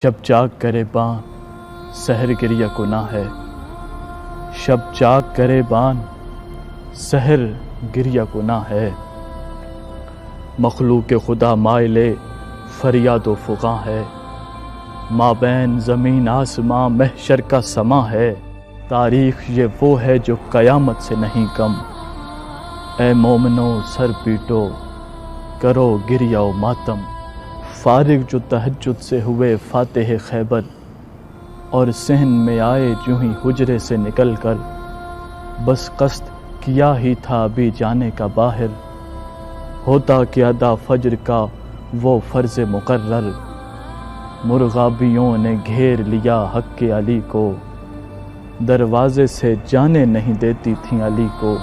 شب جاگ کرے بان سحر گریہ گناہ ہے، شب جاگ کرے بان سحر گریہ گناہ ہے، مخلوق خدا مائلے فریاد و فغاں ہے، مابین زمین آسماں محشر کا سماں ہے، تاریخ یہ وہ ہے جو قیامت سے نہیں کم، اے مومنو سر پیٹو کرو گریہ و ماتم، فارغ جو تہجد سے ہوئے فاتح خیبر اور صحن میں آئے جو ہی حجرے سے نکل کر، بس قصد کیا ہی تھا ابھی جانے کا باہر، ہوتا کہ ادا فجر کا وہ فرض مقرر، مرغابیوں نے گھیر لیا حق علی کو، دروازے سے جانے نہیں دیتی تھیں علی کو۔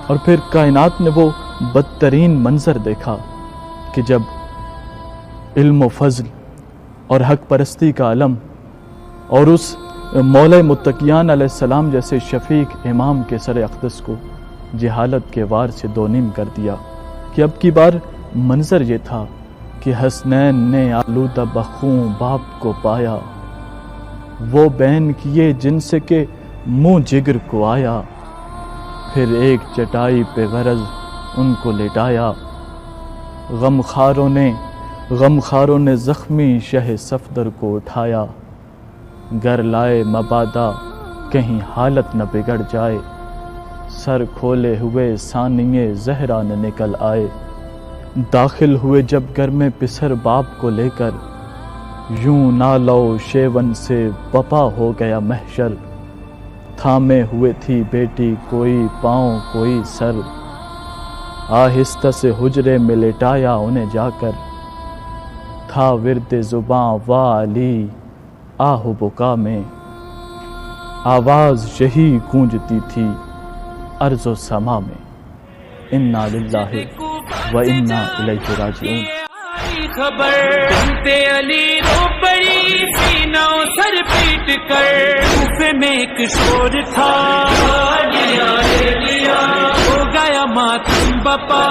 اور پھر کائنات نے وہ بدترین منظر دیکھا کہ جب علم و فضل اور حق پرستی کا علم اور اس مولا متقیان علیہ السلام جیسے شفیق امام کے سر اقدس کو جہالت کے وار سے دو نیم کر دیا، کہ اب کی بار منظر یہ تھا کہ حسنین نے آلودہ بخوں باپ کو پایا، وہ بین کیے جن سے کہ منہ جگر کو آیا، پھر ایک چٹائی پہ غرض ان کو لٹایا، غمخاروں نے زخمی شہ صفدر کو اٹھایا، گر لائے مبادا کہیں حالت نہ بگڑ جائے، سر کھولے ہوئے ثانیے زہرا نہ نکل آئے، داخل ہوئے جب گھر میں پسر باپ کو لے کر، یوں نالو شیون سے بپا ہو گیا محشر، تھامے ہوئے تھی بیٹی کوئی پاؤں کوئی سر، آہستہ سے حجرے میں لٹایا انہیں جا کر، تھا ورد زباں وا علی آہ بکا میں، آواز یہی گونجتی تھی ارض و سما میں، انا للہ و انا الیہ راجعون۔ خبر بنتے علی رو پڑی سینہ و سر پیٹ کر، کوفے میں ایک شور تھا لیا ہو گیا ماتم بپا